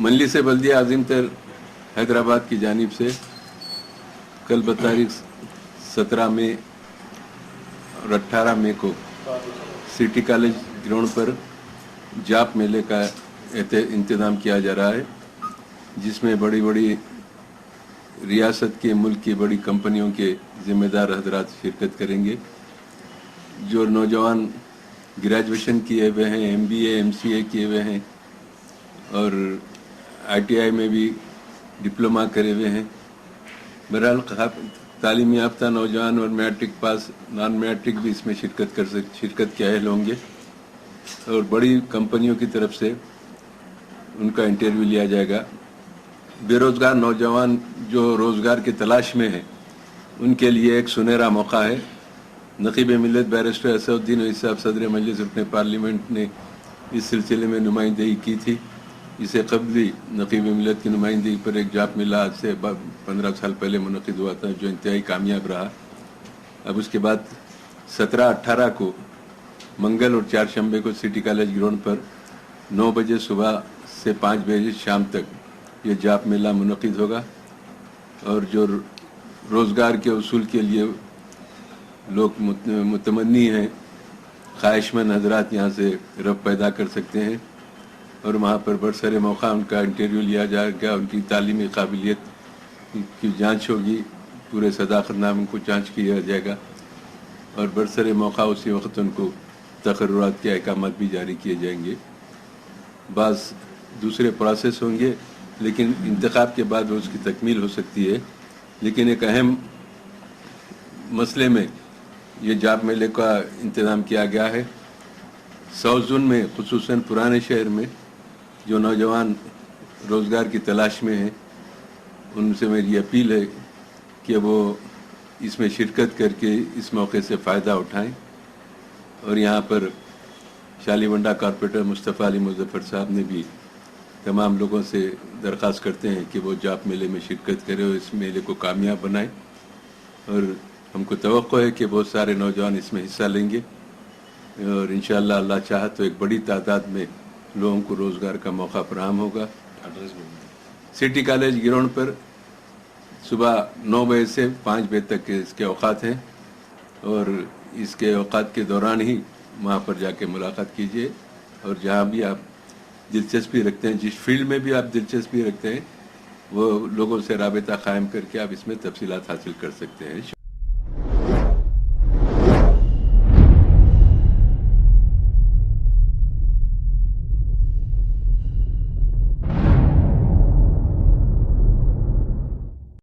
मजलिस बल्दिया आज़िम तर हैदराबाद की जानिब से कल बतारीख 17 मई और 18 मई को सिटी कॉलेज ग्राउंड पर जाप मेले का इंतज़ाम किया जा रहा है, जिसमें बड़ी बड़ी रियासत के मुल्क की बड़ी कंपनियों के ज़िम्मेदार हजरात शिरकत करेंगे। जो नौजवान ग्रेजुएशन किए हुए हैं, MBA MCA किए हुए हैं और ITI में भी डिप्लोमा करे हुए हैं, बहरहाल तालीम याफ्ता नौजवान और मैट्रिक पास नॉन मैट्रिक भी इसमें शिरकत के अहल होंगे और बड़ी कंपनियों की तरफ से उनका इंटरव्यू लिया जाएगा। बेरोज़गार नौजवान जो रोज़गार की तलाश में हैं, उनके लिए एक सुनहरा मौका है। नक़ीब मिल्लत बैरिस्टर असदुद्दीन ओवैसी साहब सदर मजलिस रुकन पार्लियामेंट ने इस सिलसिले में नुमाइंदगी की थी। इससे कबल भी नक़ीब मिल्लत की नुमाइंदगी पर एक जाप मेला आज से 15 साल पहले मुनक़िद हुआ था, जो इंतहाई कामयाब रहा। अब उसके बाद 17-18 को मंगल और चारशंबे को सिटी कॉलेज ग्राउंड पर 9 बजे सुबह से 5 बजे शाम तक ये जाप मेला मुनक़िद होगा और जो रोज़गार के उसूल के लिए लोग मुतमन्नी हैं, ख्वाहिशमंद हजरात यहाँ से रब पैदा कर सकते हैं और वहाँ पर बड़े सारे मौका उनका इंटरव्यू लिया जाएगा, उनकी तालीमी काबिलियत की जांच होगी, पूरे सदाकतनामे को जांच किया जाएगा और बड़े सारे मौका उसी वक्त उनको तकर्रुरात के अहकामात भी जारी किए जाएंगे। बाज़ दूसरे प्रोसेस होंगे, लेकिन इंतखाब के बाद वो उसकी तकमील हो सकती है। लेकिन एक अहम मसले में ये जाप मेले का इंतज़ाम किया गया है। साउथ जोन में खुसूसन पुराने शहर में जो नौजवान रोज़गार की तलाश में हैं, उनसे मेरी अपील है कि वो इसमें शिरकत करके इस मौके से फ़ायदा उठाएं और यहाँ पर शालीवंडा कॉर्पोरेटर मुस्तफ़ा अली मुज़फ़्फ़र साहब ने भी तमाम लोगों से दरख्वास्त करते हैं कि वो जाप मेले में शिरकत करें और इस मेले को कामयाब बनाएं और हमको तवक्को है कि बहुत सारे नौजवान इसमें हिस्सा लेंगे और इंशाअल्लाह अल्लाह चाहा तो एक बड़ी तादाद में लोगों को रोज़गार का मौका फराहम होगा। सिटी कॉलेज ग्राउंड पर सुबह 9 बजे से 5 बजे तक इसके औकात हैं और इसके औकात के दौरान ही वहाँ पर जाके मुलाकात कीजिए और जहाँ भी आप दिलचस्पी रखते हैं, जिस फील्ड में भी आप दिलचस्पी रखते हैं, वो लोगों से राबिता कायम करके आप इसमें तफसीलात हासिल कर सकते हैं।